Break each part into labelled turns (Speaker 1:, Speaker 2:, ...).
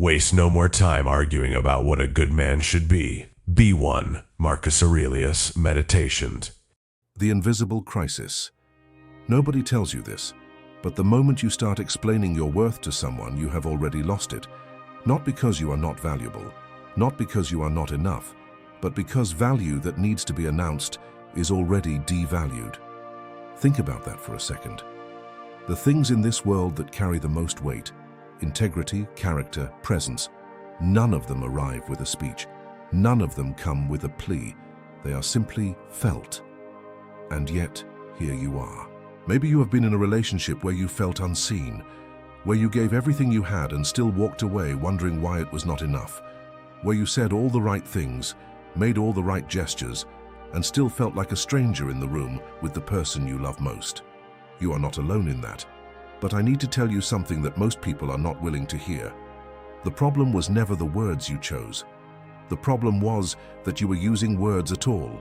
Speaker 1: Waste no more time arguing about what a good man should be. Be one. Marcus Aurelius, Meditations.
Speaker 2: The invisible crisis. Nobody tells you this, but the moment you start explaining your worth to someone, you have already lost it. Not because you are not valuable, not because you are not enough, but because value that needs to be announced is already devalued. Think about that for a second. The things in this world that carry the most weight, integrity, character, presence, none of them arrive with a speech. None of them come with a plea. They are simply felt. And yet, here you are. Maybe you have been in a relationship where you felt unseen, where you gave everything you had and still walked away wondering why it was not enough, where you said all the right things, made all the right gestures, and still felt like a stranger in the room with the person you love most. You are not alone in that. But I need to tell you something that most people are not willing to hear. The problem was never the words you chose. The problem was that you were using words at all.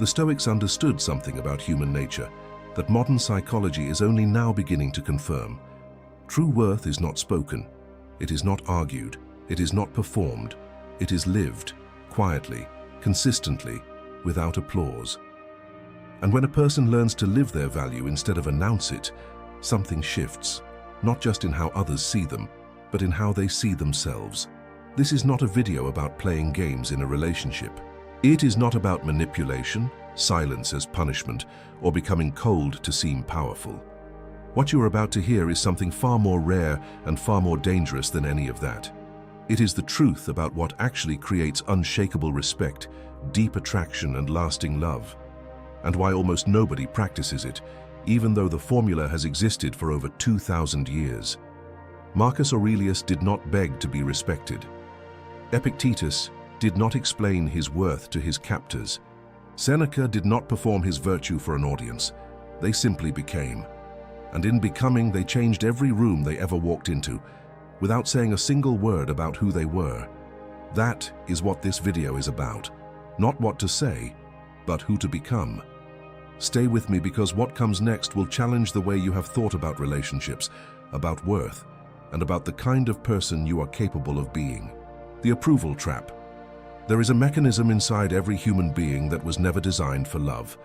Speaker 2: The Stoics understood something about human nature that modern psychology is only now beginning to confirm. True worth is not spoken. It is not argued. It is not performed. It is lived, quietly, consistently, without applause. And when a person learns to live their value instead of announce it, something shifts, not just in how others see them, but in how they see themselves. This is not a video about playing games in a relationship. It is not about manipulation, silence as punishment, or becoming cold to seem powerful. What you are about to hear is something far more rare and far more dangerous than any of that. It is the truth about what actually creates unshakable respect, deep attraction, and lasting love, and why almost nobody practices it, even though the formula has existed for over 2,000 years. Marcus Aurelius did not beg to be respected. Epictetus did not explain his worth to his captors. Seneca did not perform his virtue for an audience. They simply became. And in becoming, they changed every room they ever walked into, without saying a single word about who they were. That is what this video is about. Not what to say, but who to become. Stay with me, because what comes next will challenge the way you have thought about relationships, about worth, and about the kind of person you are capable of being. The approval trap. There is a mechanism inside every human being that was never designed for love.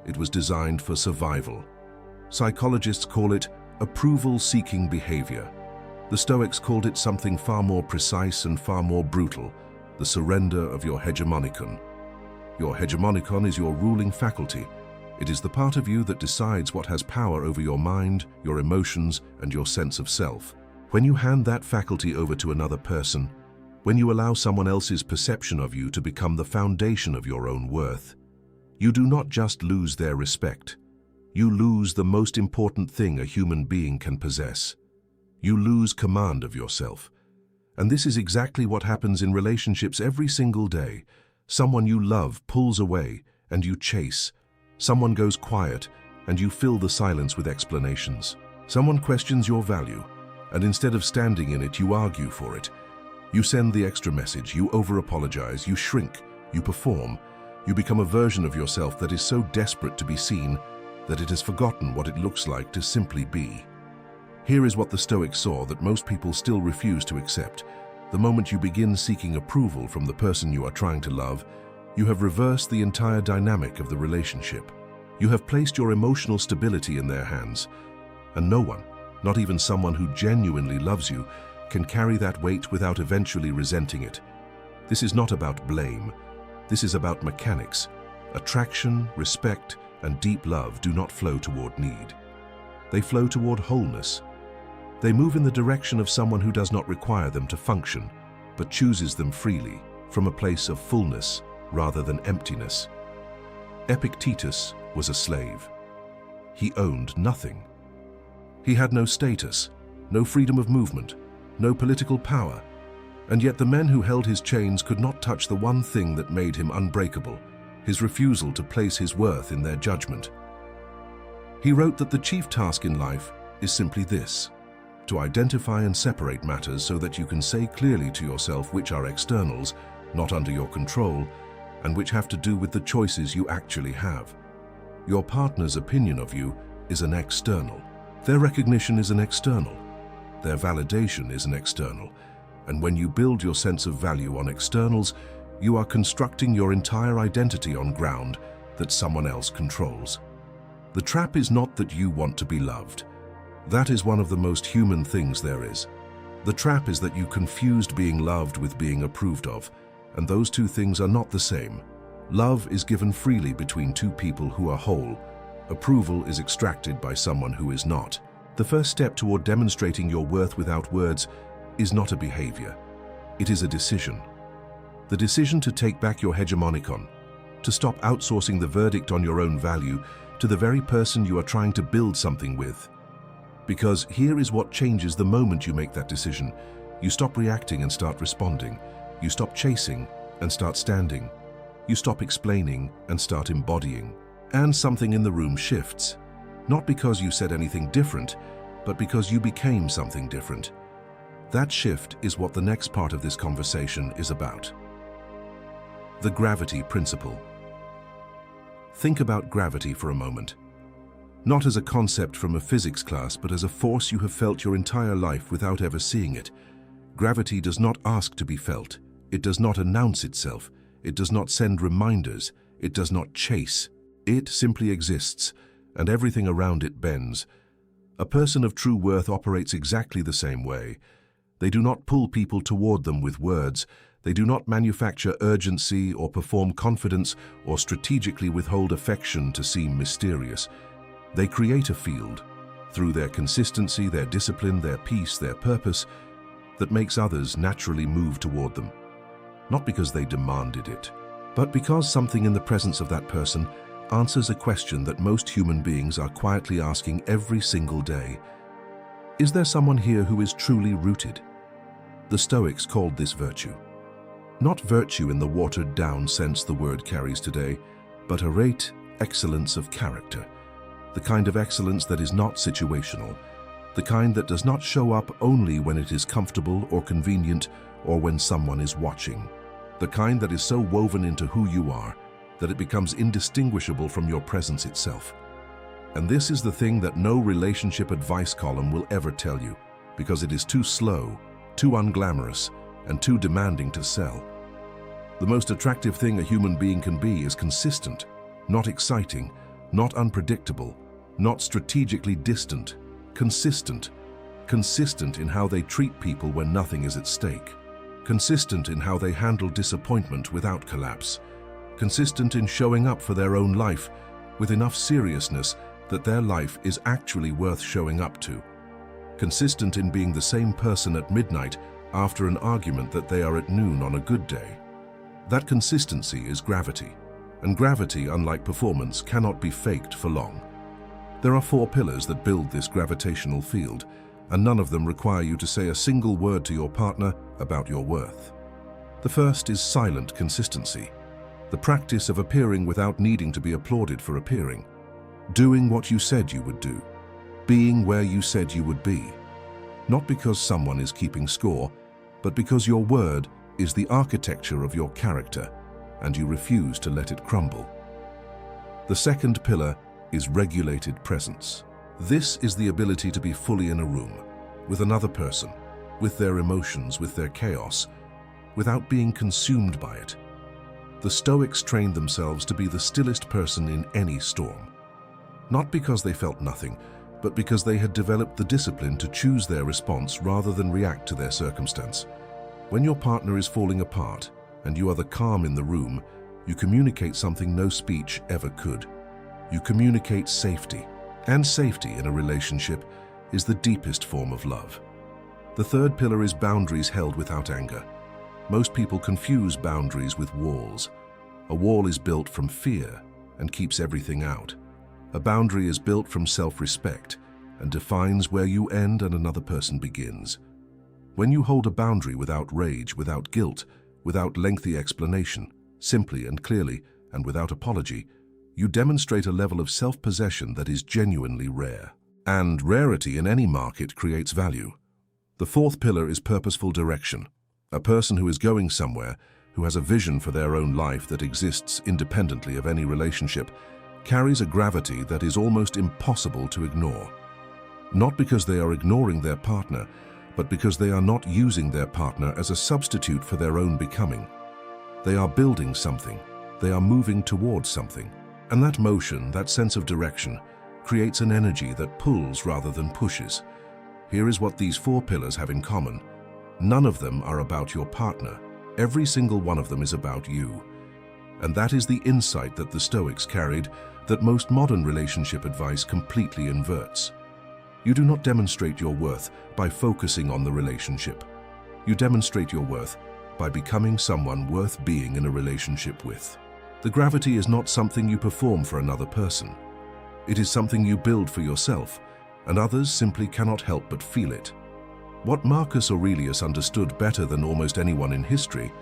Speaker 2: It was designed for survival. Psychologists call it approval-seeking behavior. The Stoics called it something far more precise and far more brutal: the surrender of your hegemonikon. Your hegemonikon is your ruling faculty. It is the part of you that decides what has power over your mind, your emotions, and your sense of self. When you hand that faculty over to another person, when you allow someone else's perception of you to become the foundation of your own worth, you do not just lose their respect. You lose the most important thing a human being can possess. You lose command of yourself. And this is exactly what happens in relationships every single day. Someone you love pulls away, and you chase. Someone goes quiet, and you fill the silence with explanations. Someone questions your value, and instead of standing in it, you argue for it. You send the extra message, you over-apologize, you shrink, you perform. You become a version of yourself that is so desperate to be seen that it has forgotten what it looks like to simply be. Here is what the Stoics saw that most people still refuse to accept. The moment you begin seeking approval from the person you are trying to love, you have reversed the entire dynamic of the relationship. You have placed your emotional stability in their hands, and no one, not even someone who genuinely loves you, can carry that weight without eventually resenting it. This is not about blame. This is about mechanics. Attraction, respect, and deep love do not flow toward need. They flow toward wholeness. They move in the direction of someone who does not require them to function, but chooses them freely, from a place of fullness rather than emptiness. Epictetus was a slave. He owned nothing. He had no status, no freedom of movement, no political power, and yet the men who held his chains could not touch the one thing that made him unbreakable: his refusal to place his worth in their judgment. He wrote that the chief task in life is simply this: to identify and separate matters so that you can say clearly to yourself which are externals, not under your control, and which have to do with the choices you actually have. Your partner's opinion of you is an external. Their recognition is an external. Their validation is an external. And when you build your sense of value on externals, you are constructing your entire identity on ground that someone else controls. The trap is not that you want to be loved. That is one of the most human things there is. The trap is that you confused being loved with being approved of, and those two things are not the same. Love is given freely between two people who are whole. Approval is extracted by someone who is not. The first step toward demonstrating your worth without words is not a behavior. It is a decision. The decision to take back your hegemonikon, to stop outsourcing the verdict on your own value to the very person you are trying to build something with. Because here is what changes the moment you make that decision. You stop reacting and start responding. You stop chasing and start standing. You stop explaining and start embodying. And something in the room shifts. Not because you said anything different, but because you became something different. That shift is what the next part of this conversation is about. The gravity principle. Think about gravity for a moment. Not as a concept from a physics class, but as a force you have felt your entire life without ever seeing it. Gravity does not ask to be felt. It does not announce itself. It does not send reminders. It does not chase. It simply exists, and everything around it bends. A person of true worth operates exactly the same way. They do not pull people toward them with words. They do not manufacture urgency or perform confidence or strategically withhold affection to seem mysterious. They create a field, through their consistency, their discipline, their peace, their purpose, that makes others naturally move toward them. Not because they demanded it, but because something in the presence of that person answers a question that most human beings are quietly asking every single day. Is there someone here who is truly rooted? The Stoics called this virtue. Not virtue in the watered-down sense the word carries today, but arete excellence of character. The kind of excellence that is not situational, the kind that does not show up only when it is comfortable or convenient or when someone is watching. The kind that is so woven into who you are that it becomes indistinguishable from your presence itself. And this is the thing that no relationship advice column will ever tell you, because it is too slow, too unglamorous, and too demanding to sell. The most attractive thing a human being can be is consistent, not exciting, not unpredictable, not strategically distant, consistent. Consistent in how they treat people when nothing is at stake. Consistent in how they handle disappointment without collapse. Consistent in showing up for their own life with enough seriousness that their life is actually worth showing up to. Consistent in being the same person at midnight after an argument that they are at noon on a good day. That consistency is gravity, and gravity, unlike performance, cannot be faked for long. There are 4 pillars that build this gravitational field, and none of them require you to say a single word to your partner about your worth. The first is silent consistency, the practice of appearing without needing to be applauded for appearing, doing what you said you would do, being where you said you would be, not because someone is keeping score, but because your word is the architecture of your character, and you refuse to let it crumble. The second pillar is regulated presence. This is the ability to be fully in a room, with another person, with their emotions, with their chaos, without being consumed by it. The Stoics trained themselves to be the stillest person in any storm. Not because they felt nothing, but because they had developed the discipline to choose their response rather than react to their circumstance. When your partner is falling apart, and you are the calm in the room, you communicate something no speech ever could. You communicate safety. And safety in a relationship is the deepest form of love. The third pillar is boundaries held without anger. Most people confuse boundaries with walls. A wall is built from fear and keeps everything out. A boundary is built from self-respect and defines where you end and another person begins. When you hold a boundary without rage, without guilt, without lengthy explanation, simply and clearly and without apology, you demonstrate a level of self-possession that is genuinely rare. And rarity in any market creates value. The fourth pillar is purposeful direction. A person who is going somewhere, who has a vision for their own life that exists independently of any relationship, carries a gravity that is almost impossible to ignore. Not because they are ignoring their partner, but because they are not using their partner as a substitute for their own becoming. They are building something. They are moving towards something. And that motion, that sense of direction, creates an energy that pulls rather than pushes. Here is what these 4 pillars have in common. None of them are about your partner. Every single one of them is about you. And that is the insight that the Stoics carried that most modern relationship advice completely inverts. You do not demonstrate your worth by focusing on the relationship. You demonstrate your worth by becoming someone worth being in a relationship with. The gravity is not something you perform for another person. It is something you build for yourself, and others simply cannot help but feel it. What Marcus Aurelius understood better than almost anyone in history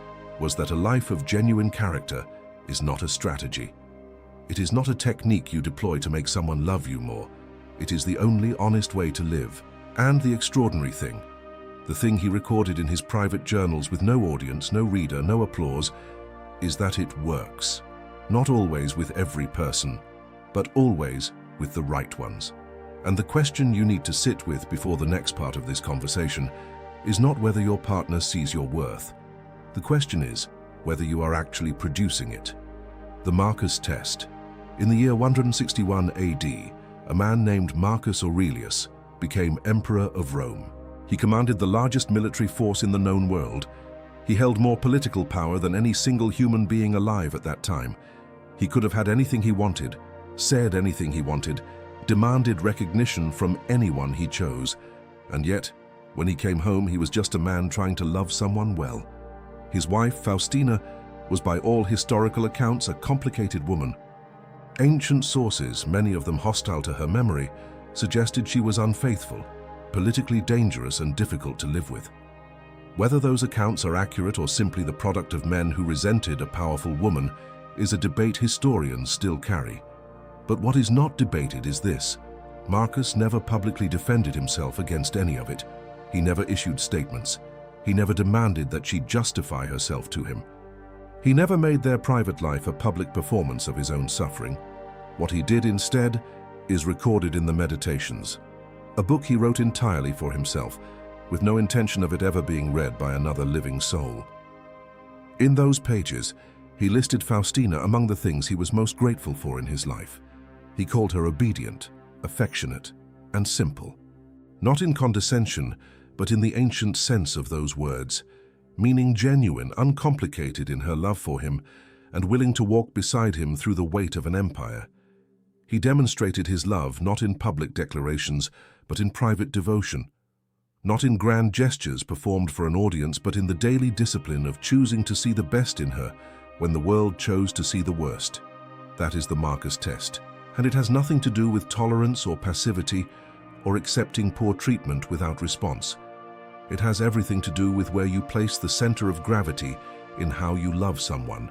Speaker 2: was that a life of genuine character is not a strategy. It is not a technique you deploy to make someone love you more. It is the only honest way to live. And the extraordinary thing, the thing he recorded in his private journals with no audience, no reader, no applause, is that it works. Not always with every person, but always with the right ones. And the question you need to sit with before the next part of this conversation is not whether your partner sees your worth. The question is whether you are actually producing it. The Marcus test. In the year 161 AD, a man named Marcus Aurelius became Emperor of Rome. He commanded the largest military force in the known world. He held more political power than any single human being alive at that time. He could have had anything he wanted, said anything he wanted, demanded recognition from anyone he chose. And yet, when he came home, he was just a man trying to love someone well. His wife, Faustina, was by all historical accounts a complicated woman. Ancient sources, many of them hostile to her memory, suggested she was unfaithful, politically dangerous and difficult to live with. Whether those accounts are accurate or simply the product of men who resented a powerful woman is a debate historians still carry. But what is not debated is this: Marcus never publicly defended himself against any of it. He never issued statements. He never demanded that she justify herself to him. He never made their private life a public performance of his own suffering. What he did instead is recorded in the Meditations, a book he wrote entirely for himself, with no intention of it ever being read by another living soul. In those pages, he listed Faustina among the things he was most grateful for in his life. He called her obedient, affectionate, and simple. Not in condescension, but in the ancient sense of those words, meaning genuine, uncomplicated in her love for him, and willing to walk beside him through the weight of an empire. He demonstrated his love not in public declarations, but in private devotion. Not in grand gestures performed for an audience, but in the daily discipline of choosing to see the best in her when the world chose to see the worst. That is the Marcus test, and it has nothing to do with tolerance or passivity or accepting poor treatment without response. It has everything to do with where you place the center of gravity in how you love someone.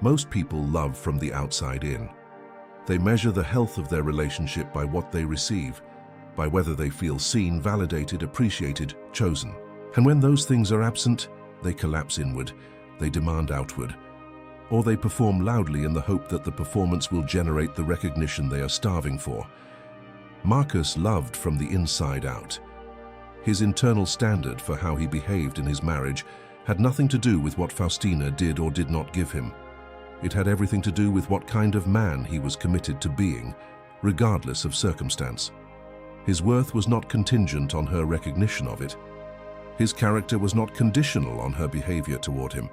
Speaker 2: Most people love from the outside in. They measure the health of their relationship by what they receive, by whether they feel seen, validated, appreciated, chosen. And when those things are absent, they collapse inward, they demand outward, or they perform loudly in the hope that the performance will generate the recognition they are starving for. Marcus loved from the inside out. His internal standard for how he behaved in his marriage had nothing to do with what Faustina did or did not give him. It had everything to do with what kind of man he was committed to being, regardless of circumstance. His worth was not contingent on her recognition of it. His character was not conditional on her behavior toward him.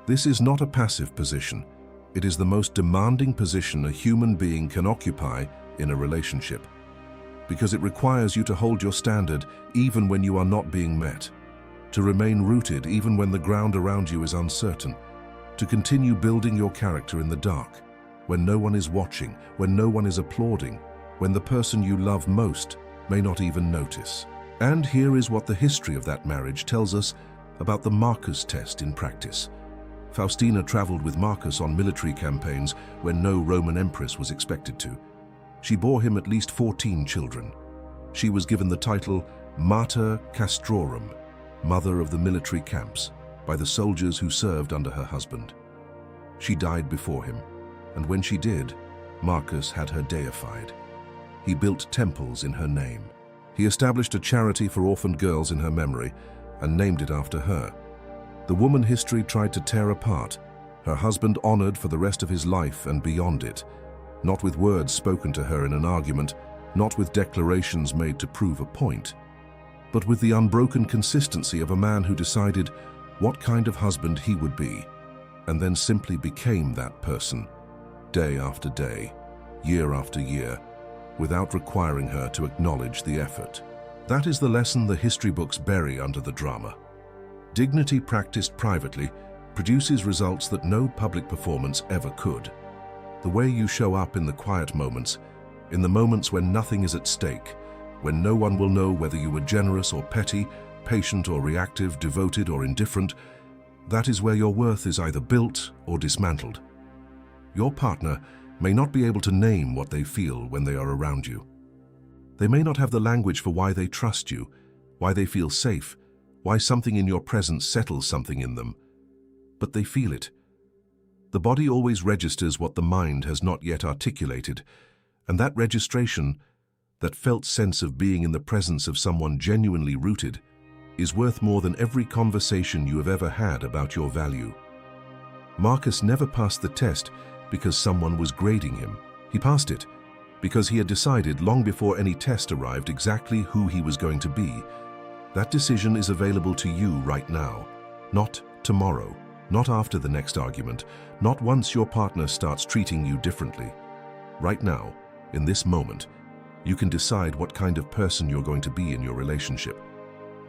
Speaker 2: This is not a passive position. It is the most demanding position a human being can occupy in a relationship, because it requires you to hold your standard even when you are not being met, to remain rooted even when the ground around you is uncertain, to continue building your character in the dark, when no one is watching, when no one is applauding, when the person you love most may not even notice. And here is what the history of that marriage tells us about the Marcus test in practice. Faustina traveled with Marcus on military campaigns when no Roman empress was expected to. She bore him at least 14 children. She was given the title Mater Castrorum, Mother of the Military Camps, by the soldiers who served under her husband. She died before him, and when she did, Marcus had her deified. He built temples in her name. He established a charity for orphaned girls in her memory and named it after her. The woman history tried to tear apart, her husband honored for the rest of his life and beyond it, not with words spoken to her in an argument, not with declarations made to prove a point, but with the unbroken consistency of a man who decided what kind of husband he would be, and then simply became that person, day after day, year after year, without requiring her to acknowledge the effort. That is the lesson the history books bury under the drama. Dignity practiced privately produces results that no public performance ever could. The way you show up in the quiet moments, in the moments when nothing is at stake, when no one will know whether you were generous or petty, patient or reactive, devoted or indifferent, that is where your worth is either built or dismantled. Your partner may not be able to name what they feel when they are around you. They may not have the language for why they trust you, why they feel safe, why something in your presence settles something in them, but they feel it. The body always registers what the mind has not yet articulated, and that registration, that felt sense of being in the presence of someone genuinely rooted, is worth more than every conversation you have ever had about your value. Marcus never passed the test because someone was grading him. He passed it because he had decided long before any test arrived exactly who he was going to be. That decision is available to you right now, not tomorrow, not after the next argument, not once your partner starts treating you differently. Right now, in this moment, you can decide what kind of person you're going to be in your relationship,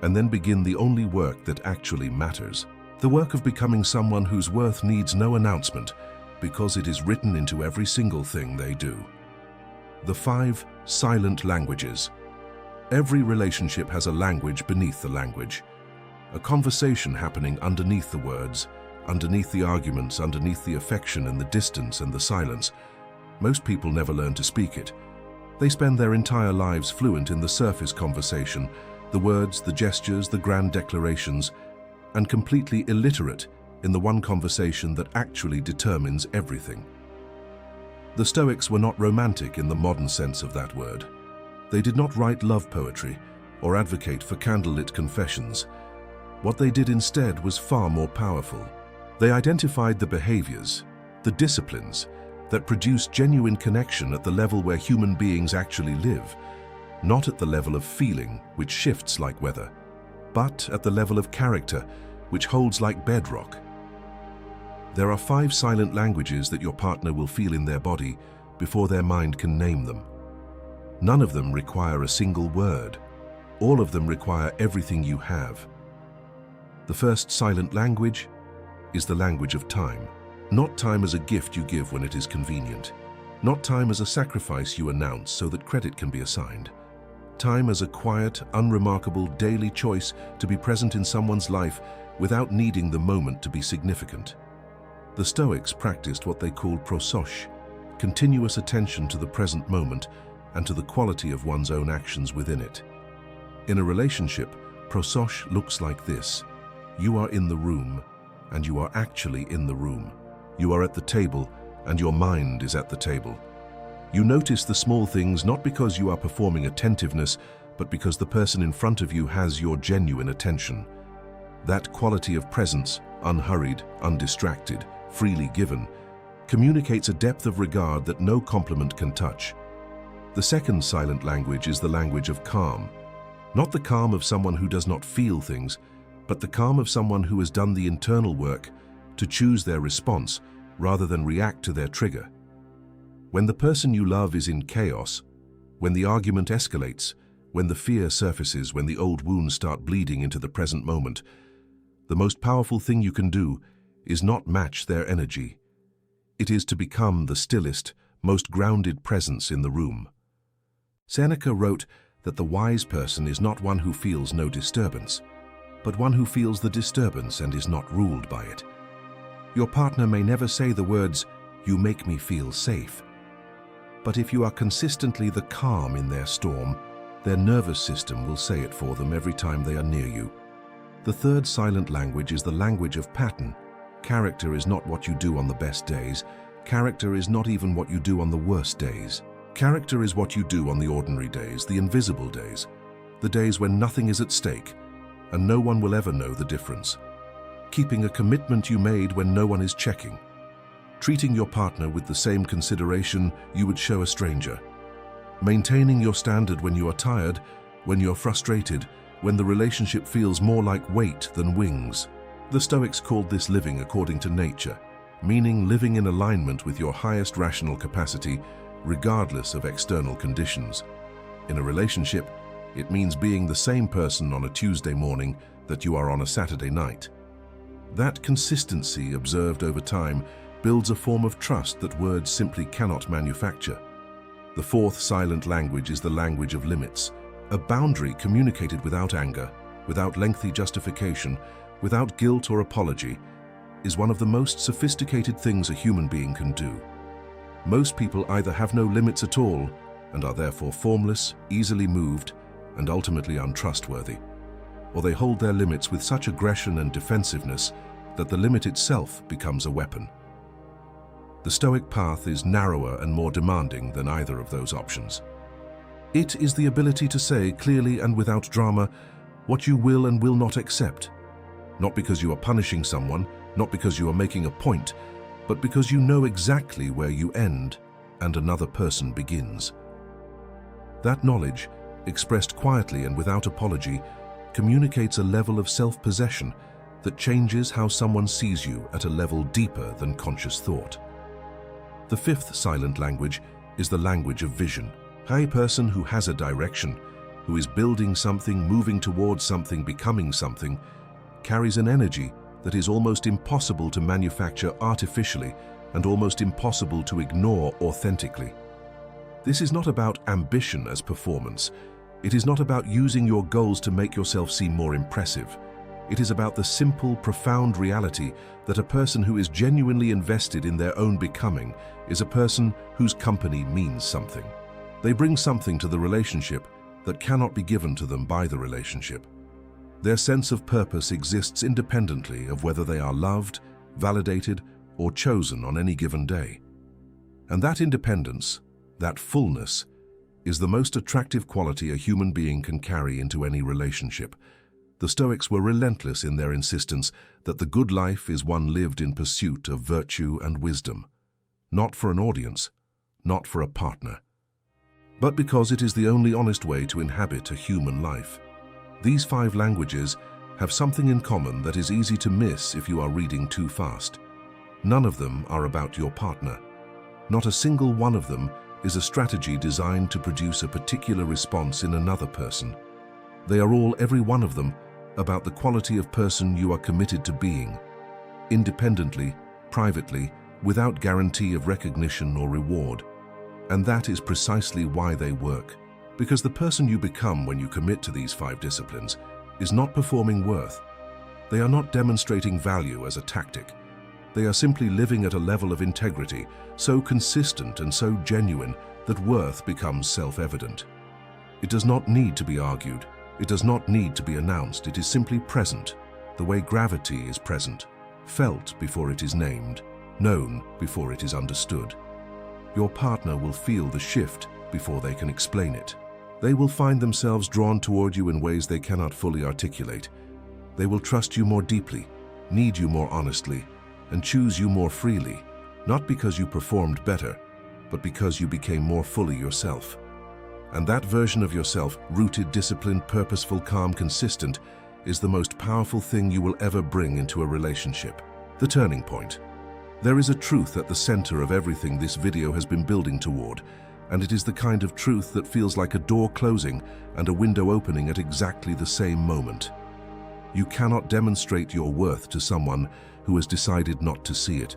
Speaker 2: and then begin the only work that actually matters, the work of becoming someone whose worth needs no announcement because it is written into every single thing they do. The 5 silent languages. Every relationship has a language beneath the language, a conversation happening underneath the words, underneath the arguments, underneath the affection and the distance and the silence. Most people never learn to speak it. They spend their entire lives fluent in the surface conversation, the words, the gestures, the grand declarations, and completely illiterate in the one conversation that actually determines everything. The Stoics were not romantic in the modern sense of that word. They did not write love poetry or advocate for candlelit confessions. What they did instead was far more powerful. They identified the behaviors, the disciplines, that produce genuine connection at the level where human beings actually live, not at the level of feeling, which shifts like weather, but at the level of character, which holds like bedrock. There are 5 silent languages that your partner will feel in their body before their mind can name them. None of them require a single word. All of them require everything you have. The first silent language is the language of time. Not time as a gift you give when it is convenient. Not time as a sacrifice you announce so that credit can be assigned. Time as a quiet, unremarkable daily choice to be present in someone's life without needing the moment to be significant. The Stoics practiced what they called prososh, continuous attention to the present moment and to the quality of one's own actions within it. In a relationship, prososh looks like this. You are in the room, and you are actually in the room. You are at the table, and your mind is at the table. You notice the small things not because you are performing attentiveness, but because the person in front of you has your genuine attention. That quality of presence, unhurried, undistracted, freely given, communicates a depth of regard that no compliment can touch. The second silent language is the language of calm. Not the calm of someone who does not feel things, but the calm of someone who has done the internal work to choose their response rather than react to their trigger. When the person you love is in chaos, when the argument escalates, when the fear surfaces, when the old wounds start bleeding into the present moment, the most powerful thing you can do is not match their energy. It is to become the stillest, most grounded presence in the room. Seneca wrote that the wise person is not one who feels no disturbance, but one who feels the disturbance and is not ruled by it. Your partner may never say the words, "You make me feel safe." But if you are consistently the calm in their storm, their nervous system will say it for them every time they are near you. The third silent language is the language of pattern. Character is not what you do on the best days. Character is not even what you do on the worst days. Character is what you do on the ordinary days, the invisible days. the days when nothing is at stake, and no one will ever know the difference. Keeping a commitment you made when no one is checking. Treating your partner with the same consideration you would show a stranger. Maintaining your standard when you are tired, when you're frustrated, when the relationship feels more like weight than wings. The Stoics called this living according to nature, meaning living in alignment with your highest rational capacity, regardless of external conditions. In a relationship, it means being the same person on a Tuesday morning that you are on a Saturday night. That consistency observed over time builds a form of trust that words simply cannot manufacture. The fourth silent language is the language of limits, a boundary communicated without anger, without lengthy justification, without guilt or apology, is one of the most sophisticated things a human being can do. Most people either have no limits at all and are therefore formless, easily moved, and ultimately untrustworthy, or they hold their limits with such aggression and defensiveness that the limit itself becomes a weapon. The Stoic path is narrower and more demanding than either of those options. It is the ability to say clearly and without drama what you will and will not accept, not because you are punishing someone, not because you are making a point, but because you know exactly where you end and another person begins. That knowledge, expressed quietly and without apology, communicates a level of self-possession that changes how someone sees you at a level deeper than conscious thought. The fifth silent language is the language of vision. A person who has a direction, who is building something, moving towards something, becoming something, carries an energy that is almost impossible to manufacture artificially and almost impossible to ignore authentically. This is not about ambition as performance. It is not about using your goals to make yourself seem more impressive. It is about the simple, profound reality that a person who is genuinely invested in their own becoming is a person whose company means something. They bring something to the relationship that cannot be given to them by the relationship. Their sense of purpose exists independently of whether they are loved, validated, or chosen on any given day. And that independence, that fullness, is the most attractive quality a human being can carry into any relationship. The Stoics were relentless in their insistence that the good life is one lived in pursuit of virtue and wisdom, not for an audience, not for a partner, but because it is the only honest way to inhabit a human life. These 5 languages have something in common that is easy to miss if you are reading too fast. None of them are about your partner. Not a single one of them is a strategy designed to produce a particular response in another person. They are all, every one of them, about the quality of person you are committed to being, independently, privately, without guarantee of recognition or reward. And that is precisely why they work. Because the person you become when you commit to these 5 disciplines is not performing worth. They are not demonstrating value as a tactic. They are simply living at a level of integrity so consistent and so genuine that worth becomes self-evident. It does not need to be argued. It does not need to be announced. It is simply present, the way gravity is present, felt before it is named, known before it is understood. Your partner will feel the shift before they can explain it. They will find themselves drawn toward you in ways they cannot fully articulate. They will trust you more deeply, need you more honestly, and choose you more freely, not because you performed better, but because you became more fully yourself. And that version of yourself, rooted, disciplined, purposeful, calm, consistent, is the most powerful thing you will ever bring into a relationship. The turning point. There is a truth at the center of everything this video has been building toward, and it is the kind of truth that feels like a door closing and a window opening at exactly the same moment. You cannot demonstrate your worth to someone who has decided not to see it.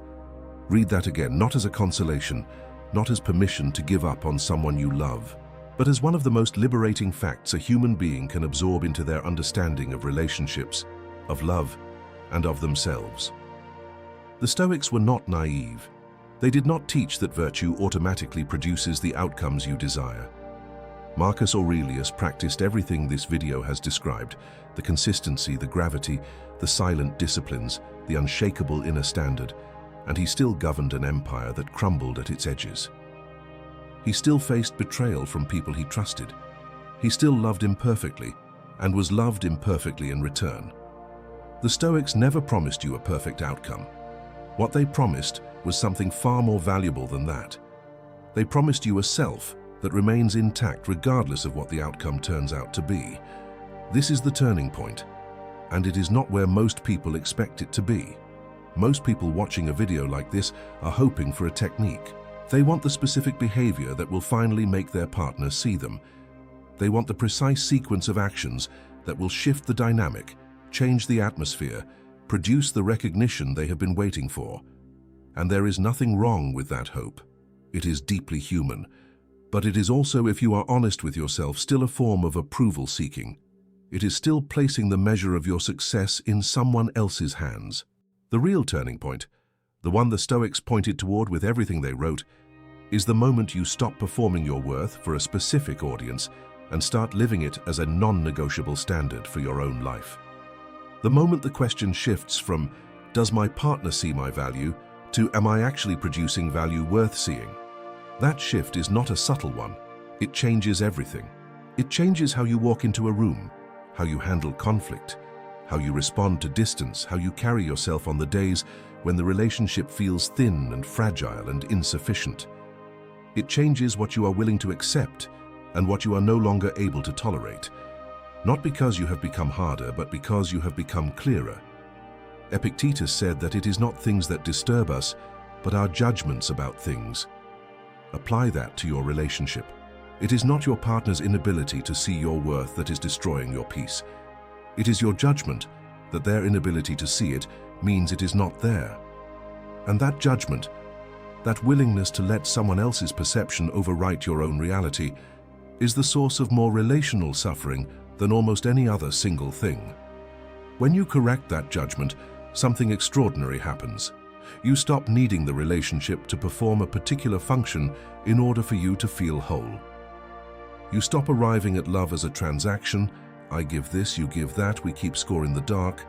Speaker 2: Read that again, not as a consolation, not as permission to give up on someone you love, but as one of the most liberating facts a human being can absorb into their understanding of relationships, of love, and of themselves. The Stoics were not naive. They did not teach that virtue automatically produces the outcomes you desire. Marcus Aurelius practiced everything this video has described: the consistency, the gravity, the silent disciplines, the unshakable inner standard, and he still governed an empire that crumbled at its edges. He still faced betrayal from people he trusted. He still loved imperfectly and was loved imperfectly in return. The Stoics never promised you a perfect outcome. What they promised was something far more valuable than that. They promised you a self that remains intact regardless of what the outcome turns out to be. This is the turning point, and it is not where most people expect it to be. Most people watching a video like this are hoping for a technique. They want the specific behavior that will finally make their partner see them. They want the precise sequence of actions that will shift the dynamic, change the atmosphere, produce the recognition they have been waiting for. And there is nothing wrong with that hope. It is deeply human. But it is also, if you are honest with yourself, still a form of approval seeking. It is still placing the measure of your success in someone else's hands. The real turning point, the one the Stoics pointed toward with everything they wrote, is the moment you stop performing your worth for a specific audience and start living it as a non-negotiable standard for your own life. The moment the question shifts from, does my partner see my value, to am I actually producing value worth seeing? That shift is not a subtle one. It changes everything. It changes how you walk into a room, how you handle conflict, how you respond to distance, how you carry yourself on the days when the relationship feels thin and fragile and insufficient. It changes what you are willing to accept and what you are no longer able to tolerate. Not because you have become harder, but because you have become clearer. Epictetus said that it is not things that disturb us, but our judgments about things. Apply that to your relationship. It is not your partner's inability to see your worth that is destroying your peace. It is your judgment that their inability to see it means it is not there. And that judgment, that willingness to let someone else's perception overwrite your own reality, is the source of more relational suffering than almost any other single thing. When you correct that judgment, something extraordinary happens. You stop needing the relationship to perform a particular function in order for you to feel whole. You stop arriving at love as a transaction, I give this, you give that, we keep score in the dark,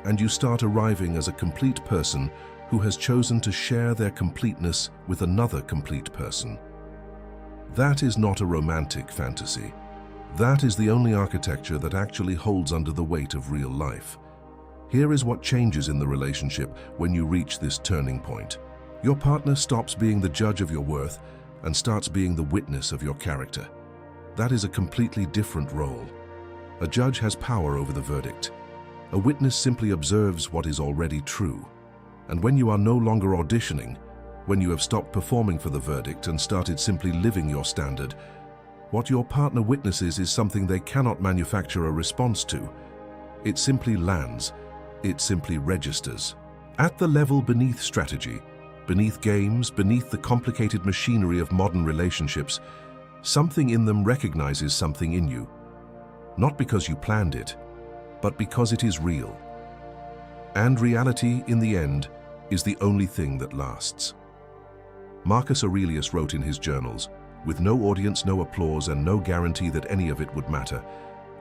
Speaker 2: and you start arriving as a complete person who has chosen to share their completeness with another complete person. That is not a romantic fantasy. That is the only architecture that actually holds under the weight of real life. Here is what changes in the relationship when you reach this turning point. Your partner stops being the judge of your worth and starts being the witness of your character. That is a completely different role. A judge has power over the verdict. A witness simply observes what is already true. And when you are no longer auditioning, when you have stopped performing for the verdict and started simply living your standard, what your partner witnesses is something they cannot manufacture a response to. It simply lands. It simply registers. At the level beneath strategy, beneath games, beneath the complicated machinery of modern relationships, something in them recognizes something in you. Not because you planned it, but because it is real. And reality, in the end, is the only thing that lasts. Marcus Aurelius wrote in his journals, with no audience, no applause, and no guarantee that any of it would matter,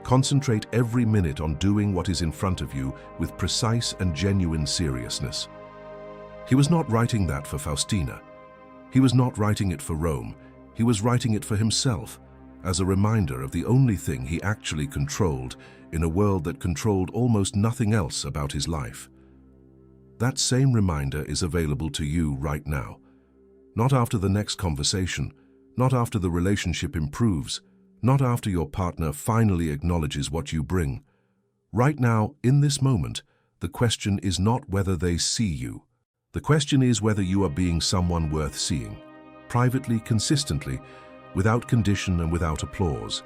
Speaker 2: concentrate every minute on doing what is in front of you with precise and genuine seriousness. He was not writing that for Faustina. He was not writing it for Rome. He was writing it for himself, as a reminder of the only thing he actually controlled in a world that controlled almost nothing else about his life. That same reminder is available to you right now. Not after the next conversation, not after the relationship improves, not after your partner finally acknowledges what you bring. Right now, in this moment, the question is not whether they see you. The question is whether you are being someone worth seeing, privately, consistently, without condition and without applause.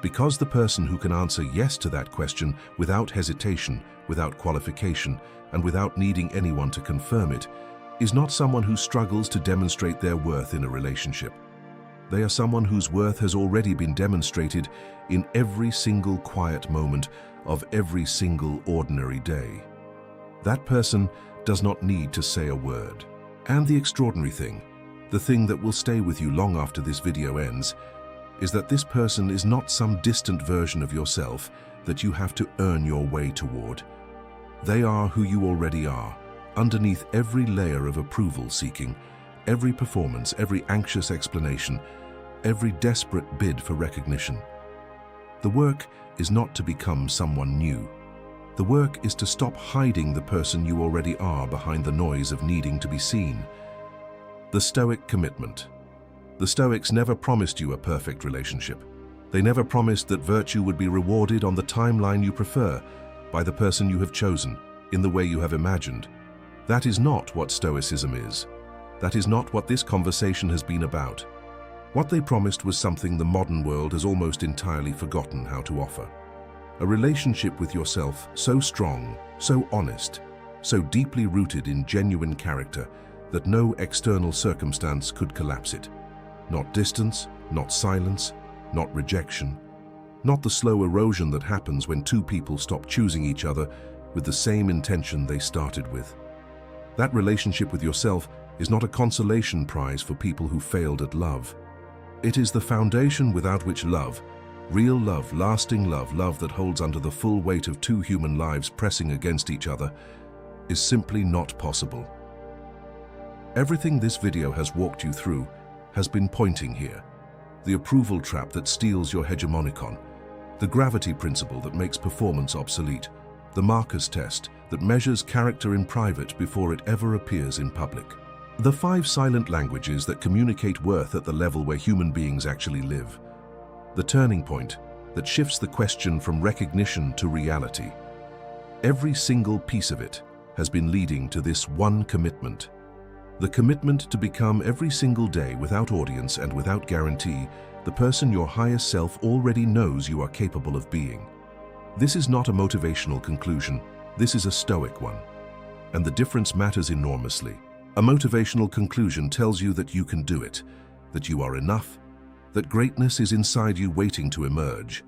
Speaker 2: Because the person who can answer yes to that question without hesitation, without qualification, and without needing anyone to confirm it, is not someone who struggles to demonstrate their worth in a relationship. They are someone whose worth has already been demonstrated in every single quiet moment of every single ordinary day. That person does not need to say a word. And the extraordinary thing, the thing that will stay with you long after this video ends, is that this person is not some distant version of yourself that you have to earn your way toward. They are who you already are, underneath every layer of approval seeking, every performance, every anxious explanation, every desperate bid for recognition. The work is not to become someone new. The work is to stop hiding the person you already are behind the noise of needing to be seen. The Stoic commitment. The Stoics never promised you a perfect relationship. They never promised that virtue would be rewarded on the timeline you prefer, by the person you have chosen, in the way you have imagined. That is not what Stoicism is. That is not what this conversation has been about. What they promised was something the modern world has almost entirely forgotten how to offer. A relationship with yourself so strong, so honest, so deeply rooted in genuine character that no external circumstance could collapse it. Not distance, not silence, not rejection, not the slow erosion that happens when two people stop choosing each other with the same intention they started with. That relationship with yourself is not a consolation prize for people who failed at love. It is the foundation without which love, real love, lasting love, love that holds under the full weight of two human lives pressing against each other, is simply not possible. Everything this video has walked you through has been pointing here. The approval trap that steals your hegemonikon, the gravity principle that makes performance obsolete, the Marcus test that measures character in private before it ever appears in public. The 5 silent languages that communicate worth at the level where human beings actually live. The turning point that shifts the question from recognition to reality. Every single piece of it has been leading to this one commitment. The commitment to become every single day, without audience and without guarantee, the person your highest self already knows you are capable of being. This is not a motivational conclusion, this is a Stoic one. And the difference matters enormously. A motivational conclusion tells you that you can do it, that you are enough, that greatness is inside you waiting to emerge.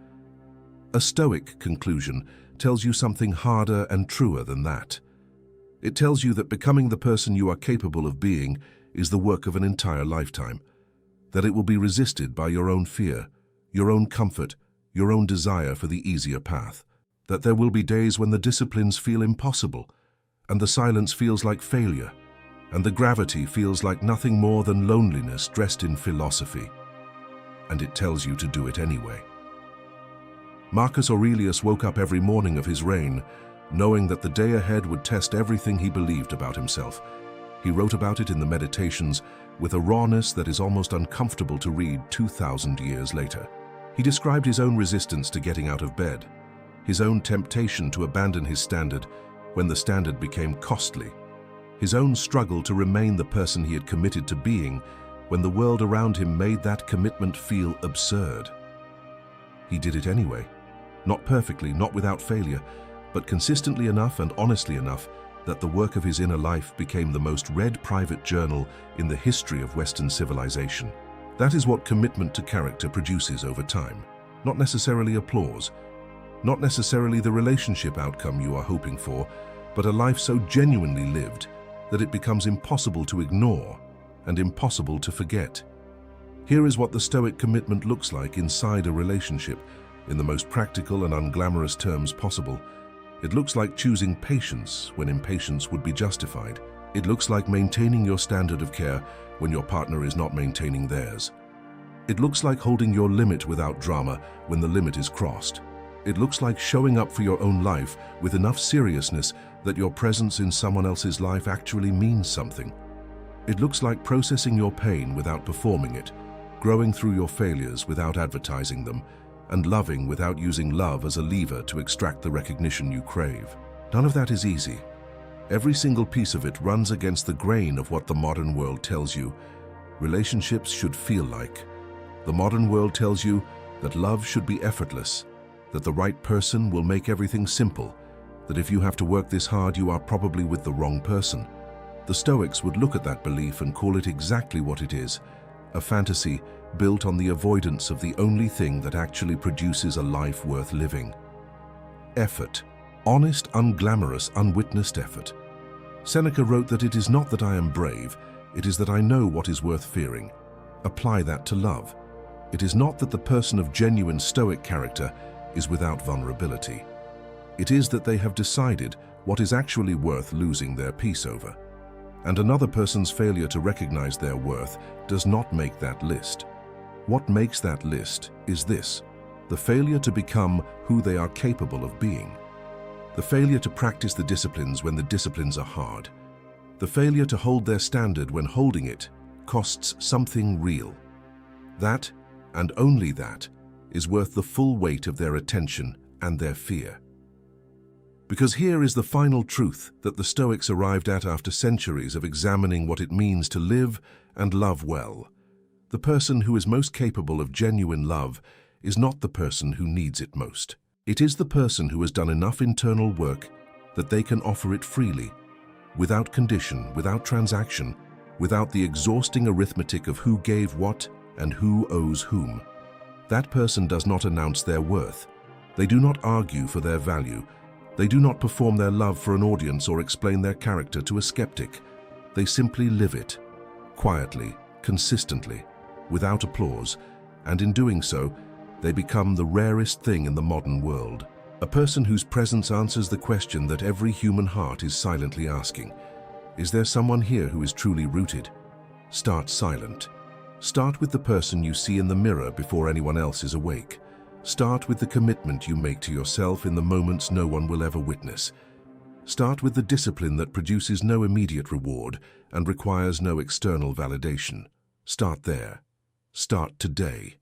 Speaker 2: A Stoic conclusion tells you something harder and truer than that. It tells you that becoming the person you are capable of being is the work of an entire lifetime, that it will be resisted by your own fear, your own comfort, your own desire for the easier path, that there will be days when the disciplines feel impossible, and the silence feels like failure, and the gravity feels like nothing more than loneliness dressed in philosophy. And it tells you to do it anyway. Marcus Aurelius woke up every morning of his reign, knowing that the day ahead would test everything he believed about himself. He wrote about it in the Meditations with a rawness that is almost uncomfortable to read 2,000 years later. He described his own resistance to getting out of bed, his own temptation to abandon his standard when the standard became costly, his own struggle to remain the person he had committed to being when the world around him made that commitment feel absurd. He did it anyway, not perfectly, not without failure, but consistently enough and honestly enough that the work of his inner life became the most read private journal in the history of Western civilization. That is what commitment to character produces over time. Not necessarily applause, not necessarily the relationship outcome you are hoping for, but a life so genuinely lived that it becomes impossible to ignore and impossible to forget. Here is what the Stoic commitment looks like inside a relationship, in the most practical and unglamorous terms possible. It looks like choosing patience when impatience would be justified. It looks like maintaining your standard of care when your partner is not maintaining theirs. It looks like holding your limit without drama when the limit is crossed. It looks like showing up for your own life with enough seriousness that your presence in someone else's life actually means something. It looks like processing your pain without performing it, growing through your failures without advertising them, and loving without using love as a lever to extract the recognition you crave. None of that is easy. Every single piece of it runs against the grain of what the modern world tells you relationships should feel like. The modern world tells you that love should be effortless, that the right person will make everything simple, that if you have to work this hard, you are probably with the wrong person. The Stoics would look at that belief and call it exactly what it is, a fantasy built on the avoidance of the only thing that actually produces a life worth living. Effort. Honest, unglamorous, unwitnessed effort. Seneca wrote that it is not that I am brave, it is that I know what is worth fearing. Apply that to love. It is not that the person of genuine Stoic character is without vulnerability. It is that they have decided what is actually worth losing their peace over. And another person's failure to recognize their worth does not make that list. What makes that list is this: the failure to become who they are capable of being, the failure to practice the disciplines when the disciplines are hard, the failure to hold their standard when holding it costs something real. That, and only that, is worth the full weight of their attention and their fear. Because here is the final truth that the Stoics arrived at after centuries of examining what it means to live and love well. The person who is most capable of genuine love is not the person who needs it most. It is the person who has done enough internal work that they can offer it freely, without condition, without transaction, without the exhausting arithmetic of who gave what and who owes whom. That person does not announce their worth. They do not argue for their value. They do not perform their love for an audience or explain their character to a skeptic. They simply live it, quietly, consistently, without applause, and in doing so, they become the rarest thing in the modern world. A person whose presence answers the question that every human heart is silently asking. Is there someone here who is truly rooted? Start silent. Start with the person you see in the mirror before anyone else is awake. Start with the commitment you make to yourself in the moments no one will ever witness. Start with the discipline that produces no immediate reward and requires no external validation. Start there. Start today.